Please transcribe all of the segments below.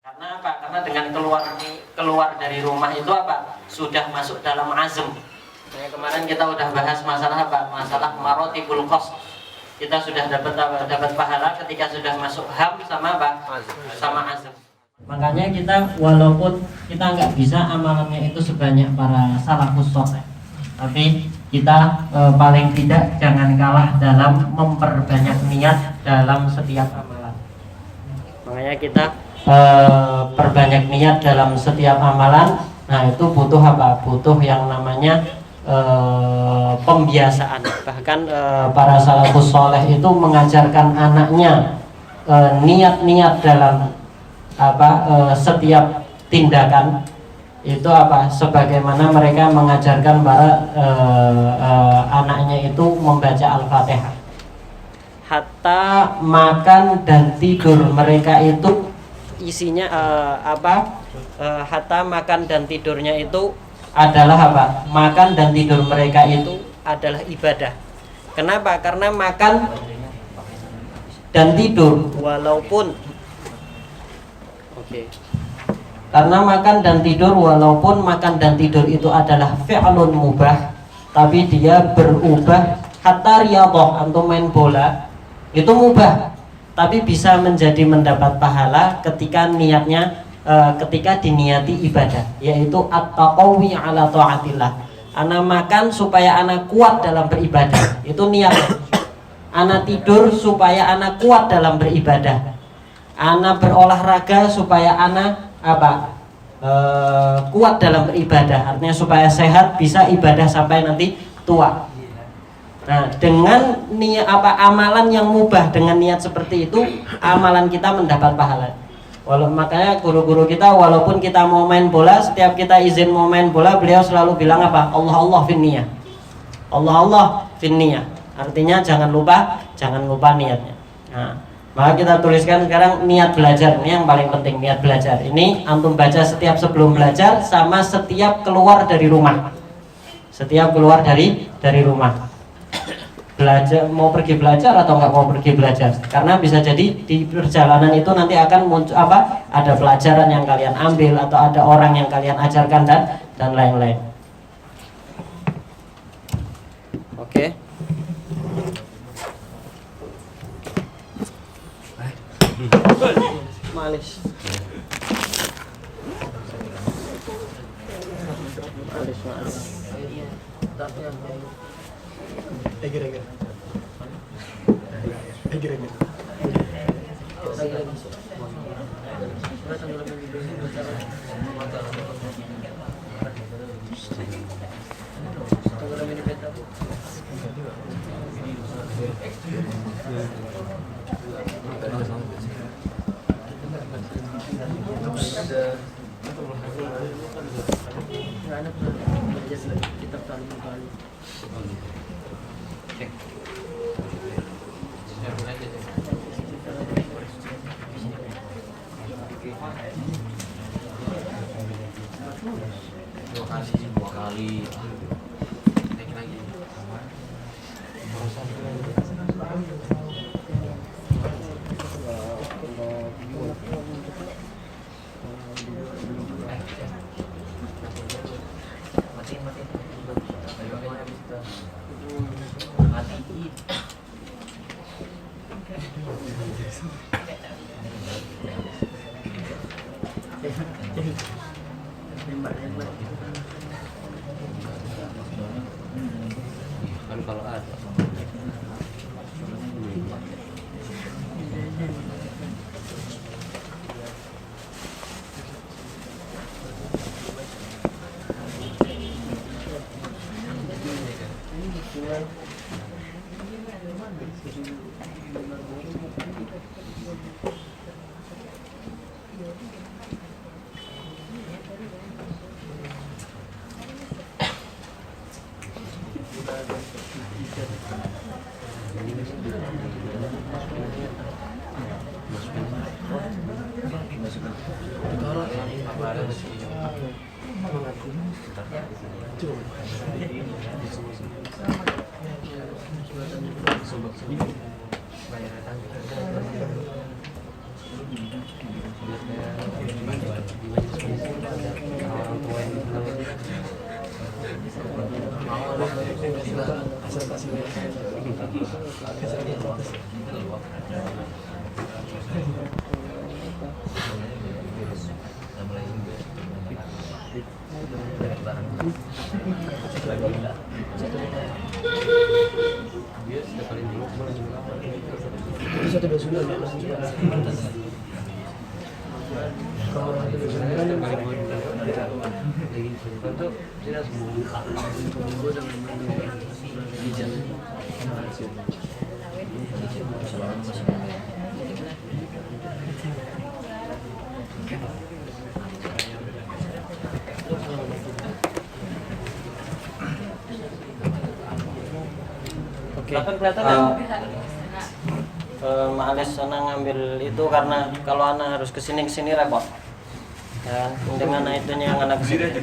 Karena apa? Karena dengan keluar dari rumah itu apa? Sudah masuk dalam azm. Kemarin kita udah bahas masalah apa? Masalah marotibul qasd. Kita sudah dapat pahala ketika sudah masuk ham sama apa? Sama azm. Makanya kita walaupun kita nggak bisa amalannya itu sebanyak para salafus shaleh, tapi kita paling tidak jangan kalah dalam memperbanyak niat dalam setiap amalan. Makanya kita perbanyak niat dalam setiap amalan. Nah itu butuh apa? Butuh yang namanya pembiasaan. Bahkan para salafus shaleh itu mengajarkan anaknya niat-niat dalam setiap tindakan itu apa? Sebagaimana mereka mengajarkan para anaknya itu membaca Al-Fatihah. Hatta makan dan tidur mereka itu isinya hatta makan dan tidurnya itu adalah apa? Makan dan tidur mereka itu adalah ibadah. Kenapa? Karena makan dan tidur walaupun karena makan dan tidur walaupun makan dan tidur itu adalah fi'lun mubah, tapi dia berubah. Hatta riyadhah, antum main bola itu mubah, tapi bisa menjadi mendapat pahala ketika niatnya ketika diniati ibadah, yaitu at-taqawi ala ta'atillah. Ana makan supaya ana kuat dalam beribadah, itu niat. Ana tidur supaya ana kuat dalam beribadah. Ana berolahraga supaya ana kuat dalam beribadah, artinya supaya sehat bisa ibadah sampai nanti tua. Nah, dengan niat amalan yang mubah dengan niat seperti itu, amalan kita mendapat pahala. Makanya guru-guru kita walaupun kita mau main bola, setiap kita izin mau main bola, beliau selalu bilang apa? Allah Allah fin niyah. Allah Allah fin niyah. Artinya jangan lupa niatnya. Nah, maka kita tuliskan sekarang niat belajar, ini yang paling penting, niat belajar. Ini antum baca setiap sebelum belajar sama setiap keluar dari rumah. Setiap keluar dari rumah. Belajar, mau pergi belajar atau nggak mau pergi belajar, karena bisa jadi di perjalanan itu nanti akan muncul ada pelajaran yang kalian ambil atau ada orang yang kalian ajarkan dan lain-lain. Oke. Malis. Dua kali. Kan kalau ada orang tua yang Males sana ngambil itu karena kalau anak harus kesini repot. Dan dengan itunya yang anak kesini.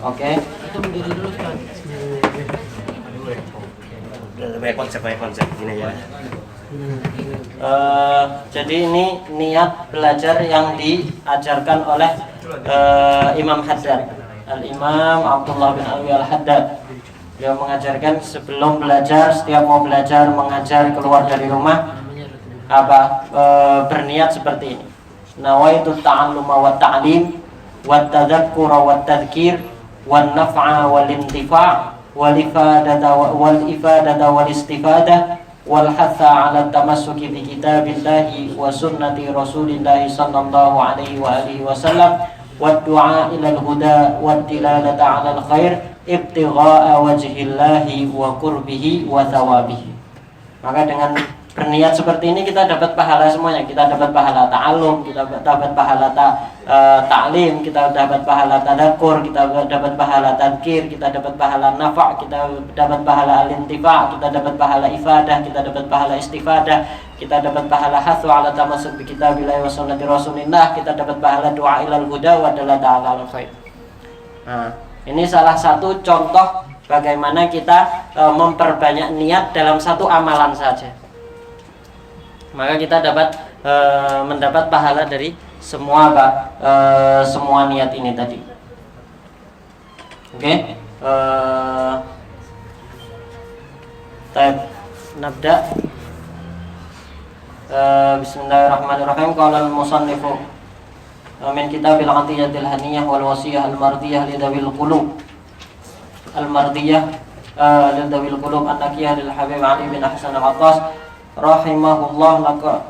Oke. Itu berdiri dulu kan. Banyak konsep ini ya. Jadi ini niat belajar yang diajarkan oleh Imam Haddad, Al-Imam Abdullah bin Alwi Al-Haddad. Dia mengajarkan sebelum belajar, setiap mau belajar, mengajar, keluar dari rumah, berniat seperti ini. Nawaitu ta'alluma wa ta'lim wa tadhakkura wa tadhkir wa naf'a wal intifa' wal ifadata wal istifadah wal hatha 'ala tamassuki bi kitabillahi wa sunnati rasulillahi sallallahu alaihi wa alihi wasallam wa du'a ila al-huda wa tilalata 'ala al-khair ibtigha'a wajhillahi wa qurbihi wa thawabihi. Maka dengan berniat seperti ini kita dapat pahala semuanya. Kita dapat pahala ta'allum, kita dapat pahala ta'lim, kita dapat pahala tadakkur, kita dapat pahala tadkir, kita dapat pahala nafa', kita dapat pahala al-intifa', kita dapat pahala ifadah, kita dapat pahala istifadah, kita dapat pahala hathu ala tamassuk bi kitabillahi wa sunnati rasulillah, kita dapat pahala du'a ilal huda wa dalata 'alal khair. Nah, ini salah satu contoh bagaimana kita memperbanyak niat dalam satu amalan saja. Maka kita dapat mendapat pahala dari semua niat ini tadi. Oke. Nabda. Bismillahirrahmanirrahim. Qala al-musannifu min kitabil atiyatil haniyah wal wasiyah al-mardiyah lidawil qulub al-mardiyah lidawil qulub an-nakiyah lil habib Ali bin Hasan al-Attas rahimahullah laka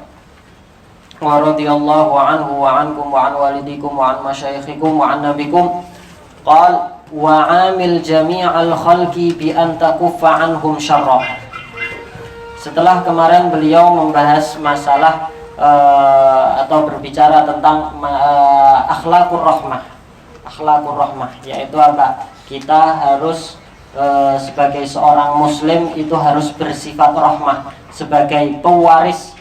wa radiyallahu anhu wa ankum wa an walidikum wa an masyayikhikum wa an nabikum qal wa amil jami'al khalqi bi an takuffa anhum syarrah. Setelah kemarin beliau membahas masalah atau berbicara tentang akhlaqur rahmah, yaitu apa? Kita harus sebagai seorang muslim itu harus bersifat rahmah, sebagai pewaris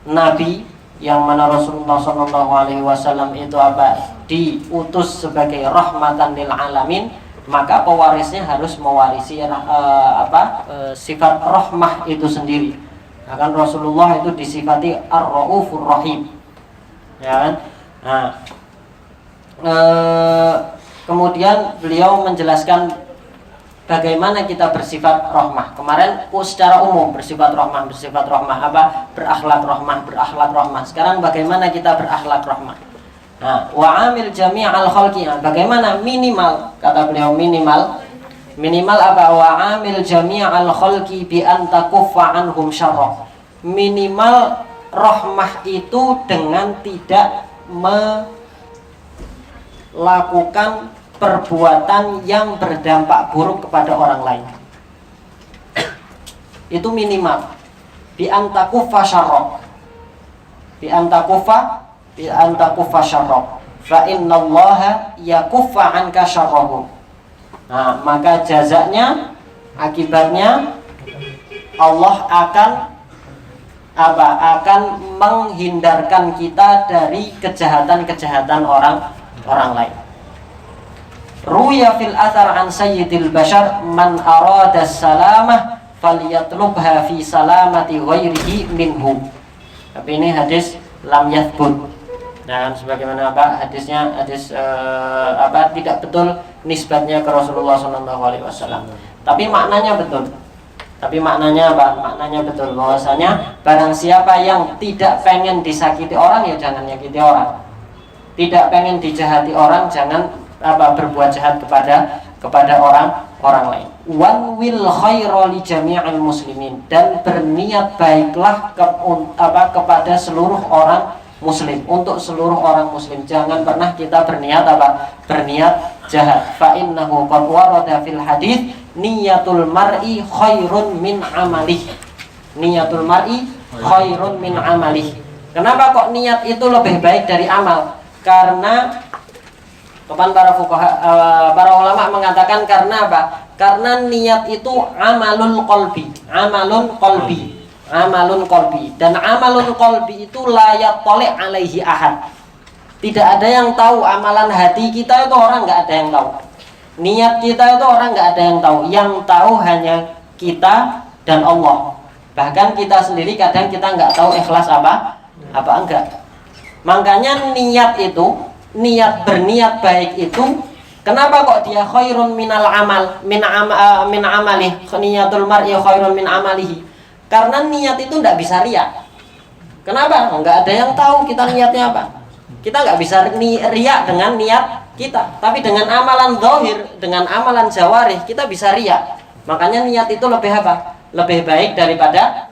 Nabi yang mana Rasulullah SAW itu apa? Diutus sebagai rahmatan lil alamin, maka pewarisnya harus mewarisi sifat rahmah itu sendiri. Bahkan Rasulullah itu disifati ar-raufur rahim, ya kan? Nah, kemudian beliau menjelaskan bagaimana kita bersifat rahmah. Kemarin secara umum bersifat rahmah apa? Berakhlak rahmah. Sekarang bagaimana kita berakhlak rahmah? Nah, wa amil jami'al khalqi. Bagaimana minimal, kata beliau minimal apa? Wa amil jami'al khalqi bi an takuffa anhum syarrah. Minimal rahmah itu dengan tidak melakukan perbuatan yang berdampak buruk kepada orang lain. Itu minimal. Bi an takuffa syarrah. Bi an takuffa syarrah. Fa innallaha yakuffa anka syarrahum. Nah, maka jazanya, akibatnya Allah akan menghindarkan kita dari kejahatan-kejahatan orang lain. Ruya fil athar an sayyidil bashar man arada salamah falyatlubha fi salamati ghairihi minhu. Tapi ini hadis lam yathbut. Dan sebagaimana hadisnya tidak betul nisbatnya ke Rasulullah SAW. Tapi maknanya betul. Maknanya betul bahwasanya barang siapa yang tidak pengen disakiti orang ya jangan nyakiti orang. Tidak pengen dijahati orang jangan berbuat jahat kepada orang lain. Wan will khairu li jami'il muslimin, dan berniat baiklah kepada seluruh orang muslim, untuk seluruh orang muslim. Jangan pernah kita berniat jahat. Fa innahu qad warada fil hadits niyatul mar'i khairun min amalih. Niyatul mar'i khairun min amalih. Kenapa kok niat itu lebih baik dari amal? Karena para fuqaha, para ulama mengatakan karena apa? Karena niat itu amalun qalbi. Dan amalun qalbi itu la yattali alaihi ahad. Tidak ada yang tahu amalan hati kita itu, orang nggak ada yang tahu. Niat kita itu orang nggak ada yang tahu. Yang tahu hanya kita dan Allah. Bahkan kita sendiri kadang kita nggak tahu ikhlas apa enggak. Makanya niat berniat baik itu, kenapa kok dia khairun minal amal min amalih, niyatul mar'i khairun min amalihi? Karena niat itu tidak bisa riya. Kenapa? Nggak ada yang tahu kita niatnya apa. Kita nggak bisa riya dengan niat kita, tapi dengan amalan zahir, dengan amalan jawarih kita bisa riya. Makanya niat itu lebih baik daripada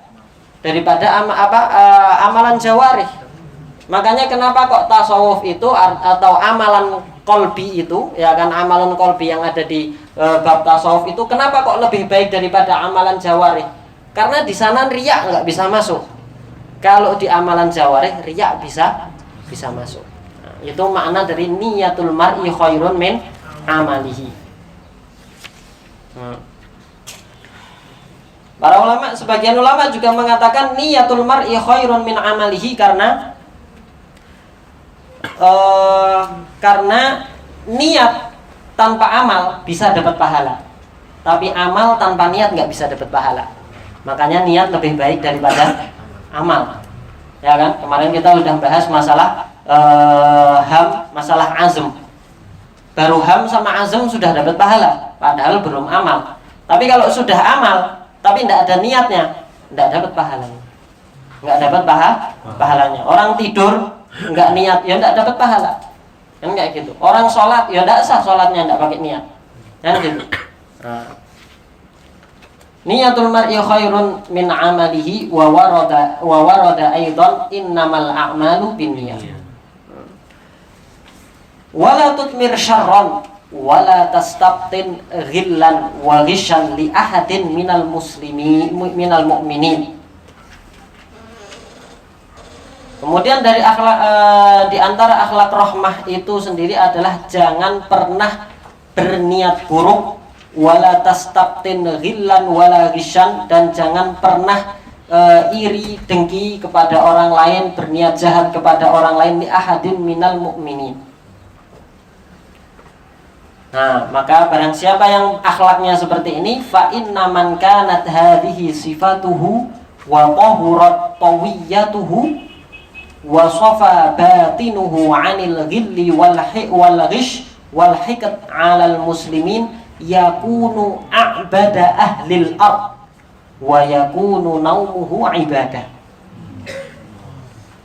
amalan jawarih. Makanya kenapa kok tasawuf itu atau amalan kolbi itu, ya kan, amalan kolbi yang ada di bab tasawuf itu, kenapa kok lebih baik daripada amalan jawarih? Karena di sana riya nggak bisa masuk. Kalau di amalan jawarih riya bisa masuk. Nah, itu makna dari niyatul mar'i khairun min amalihi. Sebagian ulama juga mengatakan niyatul mar'i khairun min amalihi karena niat tanpa amal bisa dapat pahala, tapi amal tanpa niat nggak bisa dapat pahala. Makanya niat lebih baik daripada amal, ya kan? Kemarin kita udah bahas masalah masalah azm. Baru ham sama azm sudah dapat pahala, padahal belum amal. Tapi kalau sudah amal tapi tidak ada niatnya, tidak dapat pahalanya. Nggak dapat pahalanya. Orang tidur nggak niat ya nggak dapat pahala, kan kayak gitu. Orang sholat ya nggak sah sholatnya nggak pakai niat, kan gitu. Niyatul mar'i khairun min amalihi wa warada aidan innamal a'malu binniyat. Wala tutmir syarran wala tastabtin ghillan wa ghishan li ahadin minal mu'minin. Kemudian dari akhlak di antara akhlak rahmah itu sendiri adalah jangan pernah berniat buruk, wala tastabtin ghillan wala ghishan, dan jangan pernah iri dengki kepada orang lain, berniat jahat kepada orang lain, li ahadin minal mu'minin. Nah, maka barang siapa yang akhlaknya seperti ini, fa inna man kanat hadhihi sifatuhu wa tahurat tawiyatuhu wa safa batinuhu 'anil ghilli wal ghish wal hiqd 'alal muslimin yakunu a'bada ahlil ard wa yakunu naumuhu ibadah.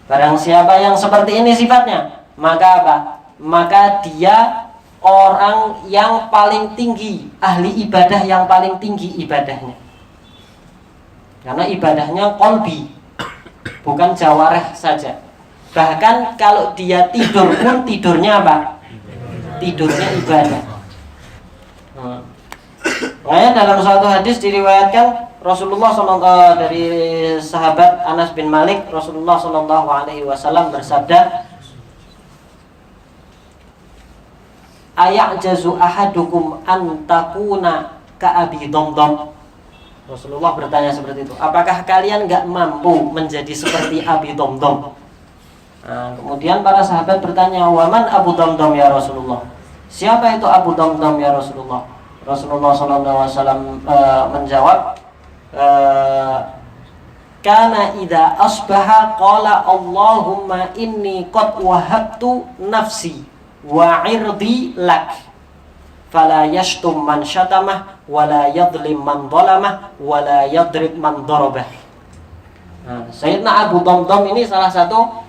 Barang siapa yang seperti ini sifatnya, maka apa? Maka dia orang yang paling tinggi, ahli ibadah yang paling tinggi ibadahnya. Karena ibadahnya qalbi, bukan jawarih saja. Bahkan kalau dia tidur pun tidurnya apa? Tidurnya ibadah. Makanya dalam suatu hadis diriwayatkan Rasulullah dari sahabat Anas bin Malik, Rasulullah SAW bersabda, aya'jazu ahadukum an takuna ka'abi domdom. Rasulullah bertanya seperti itu, apakah kalian gak mampu menjadi seperti Abi Domdom? Nah, kemudian para sahabat bertanya, waman Abu Domdom ya Rasulullah? Siapa itu Abu Domdom ya Rasulullah? Rasulullah SAW menjawab, kana idza asbaha qala Allahumma inni qad wahabtu nafsi wa 'irdi lak fala yashtum man syatamah wala yadlim man dhalamah wala yadrib man darabah. Nah, Sayyidina Abu Damdam ini salah satu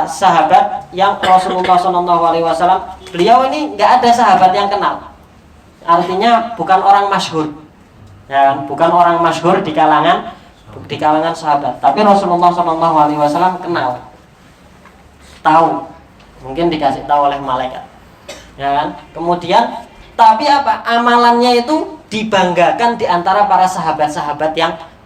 sahabat yang Rasulullah SAW, beliau ini nggak ada sahabat yang kenal, artinya bukan orang masyhur, ya, bukan orang masyhur di kalangan sahabat, tapi Rasulullah SAW kenal, tahu, mungkin dikasih tahu oleh malaikat, ya kan. Kemudian tapi amalannya itu dibanggakan di antara para sahabat-sahabat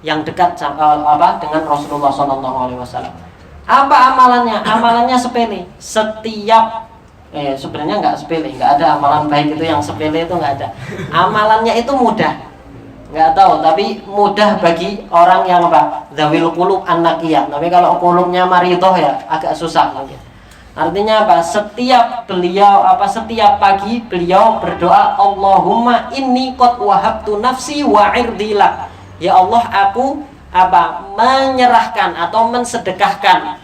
yang dekat dengan Rasulullah SAW. Apa amalannya? Amalannya sepele. Setiap sebenarnya nggak sepele, nggak ada amalan baik itu yang sepele, itu nggak ada. Amalannya itu mudah, nggak tahu, tapi mudah bagi orang yang dzawil qulub an-naqiyah. Tapi kalau qulubnya maridoh ya agak susah mungkin. Artinya setiap pagi beliau berdoa, Allahumma inni qad wahabtu nafsi wa irdi lak. Ya Allah, aku menyerahkan atau mensedekahkan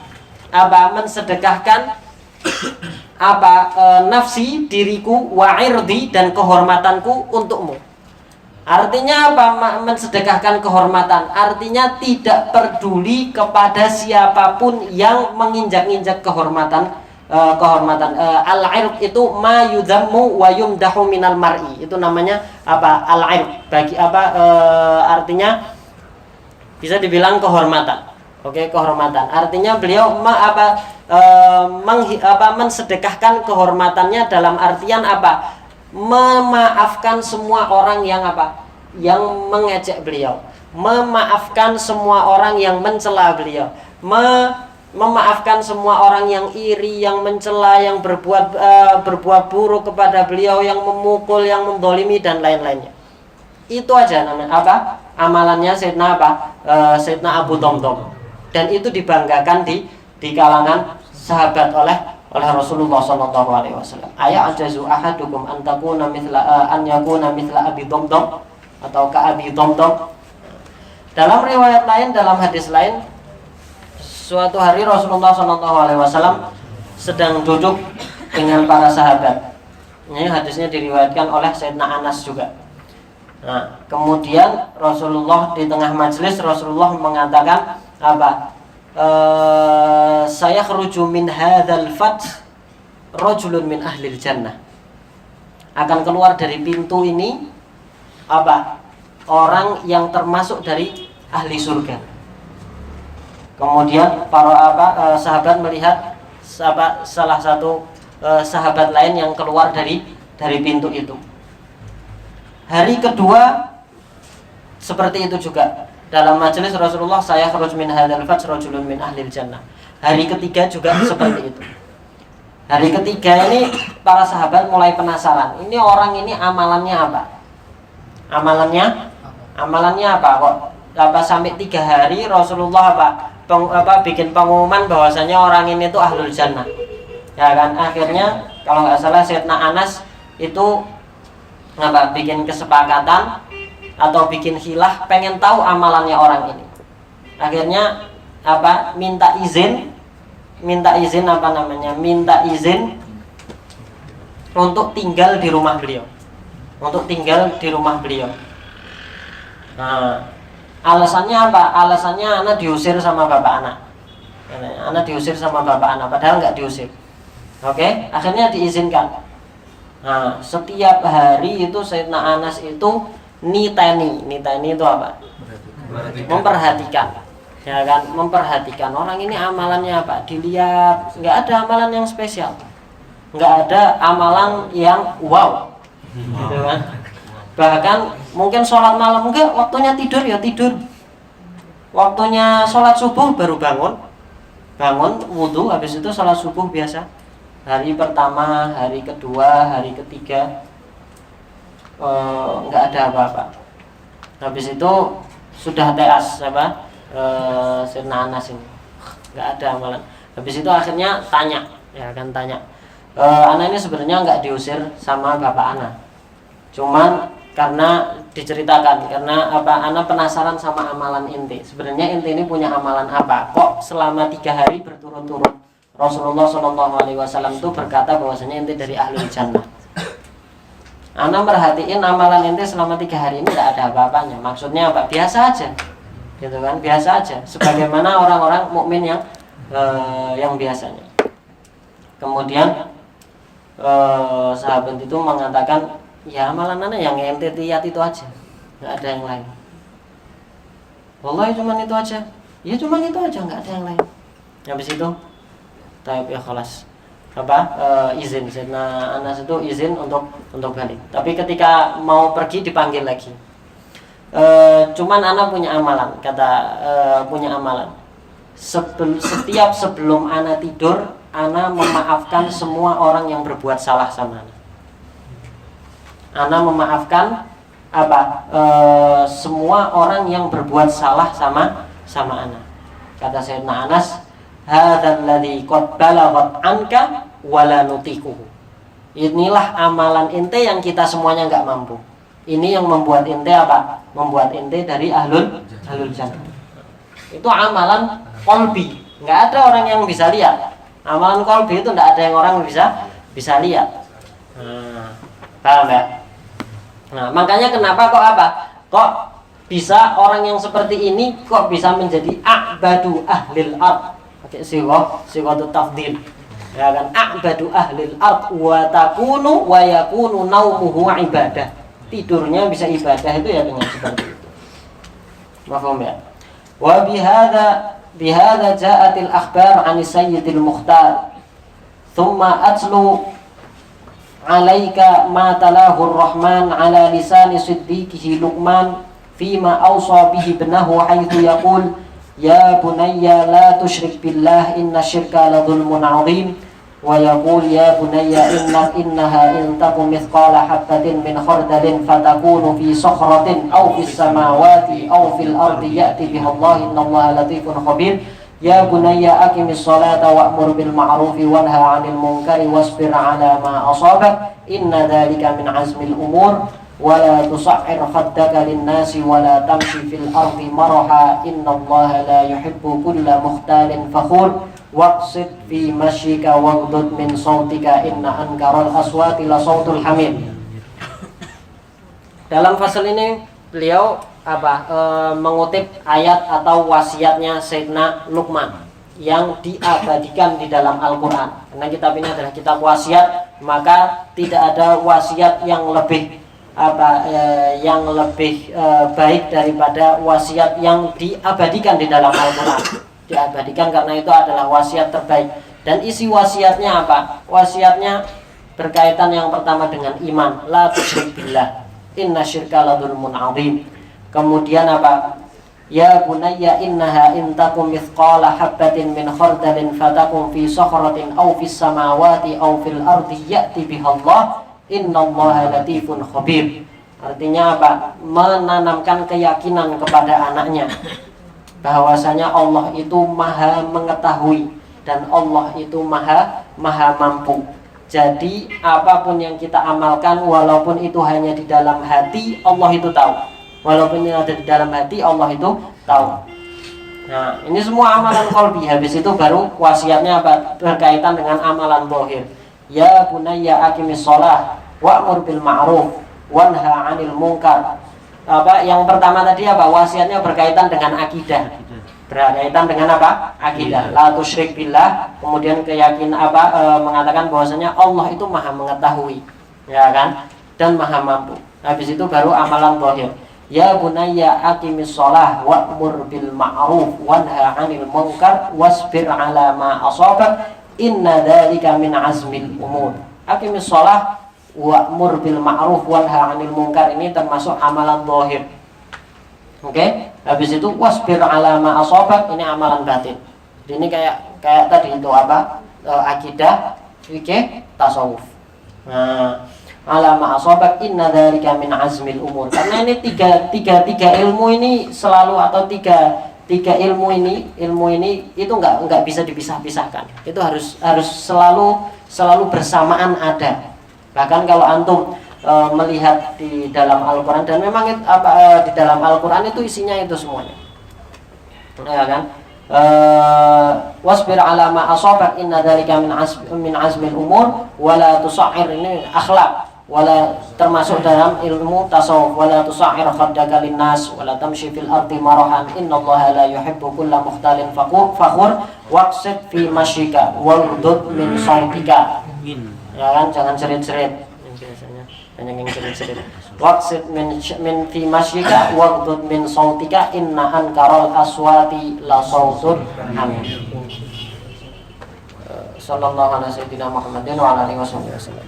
nafsi, diriku, wa irdi, dan kehormatanku untukmu. Artinya mensedekahkan kehormatan, artinya tidak peduli kepada siapapun yang menginjak-injak kehormatan. Al-'ird itu ma yudhammu wa yumdahu minal mar'i, itu namanya al-'ird, artinya bisa dibilang kehormatan. Oke, kehormatan artinya beliau mensedekahkan kehormatannya dalam artian memaafkan semua orang yang mengejek beliau, memaafkan semua orang yang mencela beliau, memaafkan semua orang yang iri, yang mencela, yang berbuat buruk kepada beliau, yang memukul, yang mendolimi, dan lain-lainnya. Itu aja namanya amalannya Sayyidina Abu Damdam, dan itu dibanggakan di kalangan sahabat oleh Rasulullah SAW. Ajazu ahadukum an yakuna mithla Abi Damdam atau ka Abi Damdam. Dalam riwayat lain, dalam hadis lain, suatu hari Rasulullah SAW sedang duduk dengan para sahabat. Ini hadisnya diriwayatkan oleh Sayyidina Anas juga. Nah, kemudian Rasulullah di tengah majelis, Rasulullah mengatakan saya khruju min hadzal fath rajulun min ahlil jannah. Akan keluar dari pintu ini orang yang termasuk dari ahli surga. Kemudian para sahabat melihat salah satu sahabat lain yang keluar dari pintu itu. Hari kedua seperti itu juga. Dalam majelis Rasulullah, saya khuruj min hadzal fath rajulun min ahlil jannah. Hari ketiga juga seperti itu. Hari ketiga ini para sahabat mulai penasaran. Ini orang ini amalannya apa? Amalannya apa kok? Sampai 3 hari Rasulullah bikin pengumuman bahwasanya orang ini tuh ahlul jannah, ya kan. Akhirnya kalau nggak salah Sayyidina Anas itu bikin kesepakatan atau bikin khilah, pengen tahu amalannya orang ini. Akhirnya minta izin untuk tinggal di rumah beliau, Nah, alasannya apa? Alasannya anak diusir sama bapak anak. Padahal nggak diusir. Oke, akhirnya diizinkan. Nah, setiap hari itu Sayyidina Anas itu niteni itu apa? Memperhatikan. Ya kan, memperhatikan orang ini amalannya apa? Dilihat, nggak ada amalan yang spesial, nggak ada amalan yang wow, gitu kan? Bahkan mungkin sholat malam, mungkin waktunya tidur ya tidur, waktunya sholat subuh baru bangun wudhu, habis itu sholat subuh biasa. Hari pertama, hari kedua, hari ketiga nggak ada apa-apa. Habis itu sudah teas Sayyidina Anas ini nggak ada amalan. Habis itu akhirnya tanya, anak ini sebenarnya nggak diusir sama bapak anak, cuman karena diceritakan karena apa? Ana penasaran sama amalan inti. Sebenarnya inti ini punya amalan apa? Kok selama 3 hari berturut-turut Rasulullah SAW itu berkata bahwasanya inti dari ahlul jannah. Ana merhatiin amalan inti selama 3 hari ini tidak ada apa-apanya. Maksudnya apa? Biasa aja, gitu kan? Biasa aja. Sebagaimana orang-orang mukmin yang biasanya. Kemudian sahabat itu mengatakan, ya amalan ana yang ente lihat itu aja, nggak ada yang lain. Wallahi cuman itu aja. Ya cuman itu aja, nggak ada yang lain. Habis itu, taib ya khalas. Izin, Sayyidina Anas itu izin untuk balik. Tapi ketika mau pergi dipanggil lagi. Cuman ana punya amalan, punya amalan. Setiap sebelum ana tidur, ana memaafkan semua orang yang berbuat salah sama ana. Ana memaafkan semua orang yang berbuat salah sama ana. Kata Sayyidina Anas, hadzal ladzi qad balaghat anka wala nutiquhu. Inilah amalan ente yang kita semuanya enggak mampu. Ini yang membuat ente membuat ente dari ahlul jannah. Itu amalan qalbi. Enggak ada orang yang bisa lihat. Amalan qalbi itu enggak ada yang orang bisa lihat. Paham ya? Nah, makanya kenapa kok bisa orang yang seperti ini kok bisa menjadi a'badu ahlil ard. Pakai sighatu tafdhil. Ya kan, a'badu ahlil ard wa yakunu naumuhu ibadah. Tidurnya bisa ibadah itu ya dengan seperti itu. Paham ya? Wa bihadza ja'atil akhbar 'ani sayyidil mukhtar. Thumma atlu alaika ma talahu ar-rahman ala lisani siddiqihi Luqman fima awsa bihi ibnahu haitsu yaqul ya bunayya la tusyrik billah inna syirka la dhulmun 'adzim wa yaqul ya bunayya innaha in takum mithqala habatin min khardalin fatakunu fi sakhratin aw fis samawati aw fil ardi ya'ti biha Allah innallaha latifun khabir. Ya bunayya aqimis salata wa'mur bil ma'rufi wanha 'anil munkari wasbir 'ala ma asabak inna dzalika min 'azmil umur wa la tusa'hir khaddaka lin-nasi wa la tamshi fil ardi maraha innallaha la yuhibbu kulla mukhtalin fakhur waqsid fi mashyika waghdud min sautika inna ankaral aswati la sautul hamid. Dalam fasal ini beliau mengutip ayat atau wasiatnya Sayyidina Luqman yang diabadikan di dalam Al-Quran. Karena kitab ini adalah kitab wasiat, maka tidak ada wasiat yang lebih baik daripada wasiat yang diabadikan di dalam Al-Quran. Diabadikan karena itu adalah wasiat terbaik. Dan isi wasiatnya apa? Wasiatnya berkaitan yang pertama dengan iman. La tusyrik billah, inna syirka la dzulmun 'adzim. Kemudian ya bunayya innaha in takum mithqala habatin min khardalin fatakum fi sakhratin aw fis samawati aw fil ardi ya'ti biha Allah innallaha latifun khabir. Artinya menanamkan keyakinan kepada anaknya bahwasanya Allah itu maha mengetahui dan Allah itu maha mampu. Jadi apapun yang kita amalkan, walaupun itu hanya di dalam hati, Allah itu tahu. Walaupun ini ada di dalam hati, Allah itu tahu. Nah, ini semua amalan qalbi. Habis itu baru wasiatnya berkaitan dengan amalan zahir. Ya bunayya aqimis shalah wa'mur bil ma'ruf wanha 'anil munkar. Yang pertama tadi wasiatnya berkaitan dengan akidah. Berkaitan dengan akidah. La tusyrik billah. Kemudian keyakinan mengatakan bahwasanya Allah itu maha mengetahui, ya kan? Dan maha mampu. Habis itu baru amalan zahir. Ya bunayya aqimis shalah wa'mur bil ma'ruf wanha 'anil munkar wasbir 'ala ma asabak inna dzalika min 'azmil umur. Aqimis shalah wa'mur bil ma'ruf wanha 'anil munkar ini termasuk amalan zahir. Oke? Habis itu wasbir 'ala ma asabak ini amalan batin. Jadi ini kayak tadi itu akidah, fikih, tasawuf. Nah, alama asabak inna dzalika min azmil umur. Karena ini tiga ilmu ini selalu, atau tiga ilmu ini itu enggak bisa dipisah-pisahkan. Itu harus selalu bersamaan ada. Bahkan kalau antum melihat di dalam Al-Quran, dan memang di dalam Al-Quran itu isinya itu semuanya, ya kan? Wasbir ala ma asabak inna dzalika min azmil umur, wala tusa'ir, ini akhlak, wala termasuk dalam ilmu tasawuf, wala tusa'ir khaddaka linnas wala tamshi fil ardi marahan innallaha la yuhibbu kulla mukhtalin fakhur waqsid fi masyika waghdud min sautika, ya kan? Jangan cerit-cerit biasanya, banyak yang cerit-cerit. Waqsid min fi masyika waghdud min sautika inna ankaral aswati la sautul hamid. Sallallahu alaihi wasallam Muhammadin wa alihi wasallam.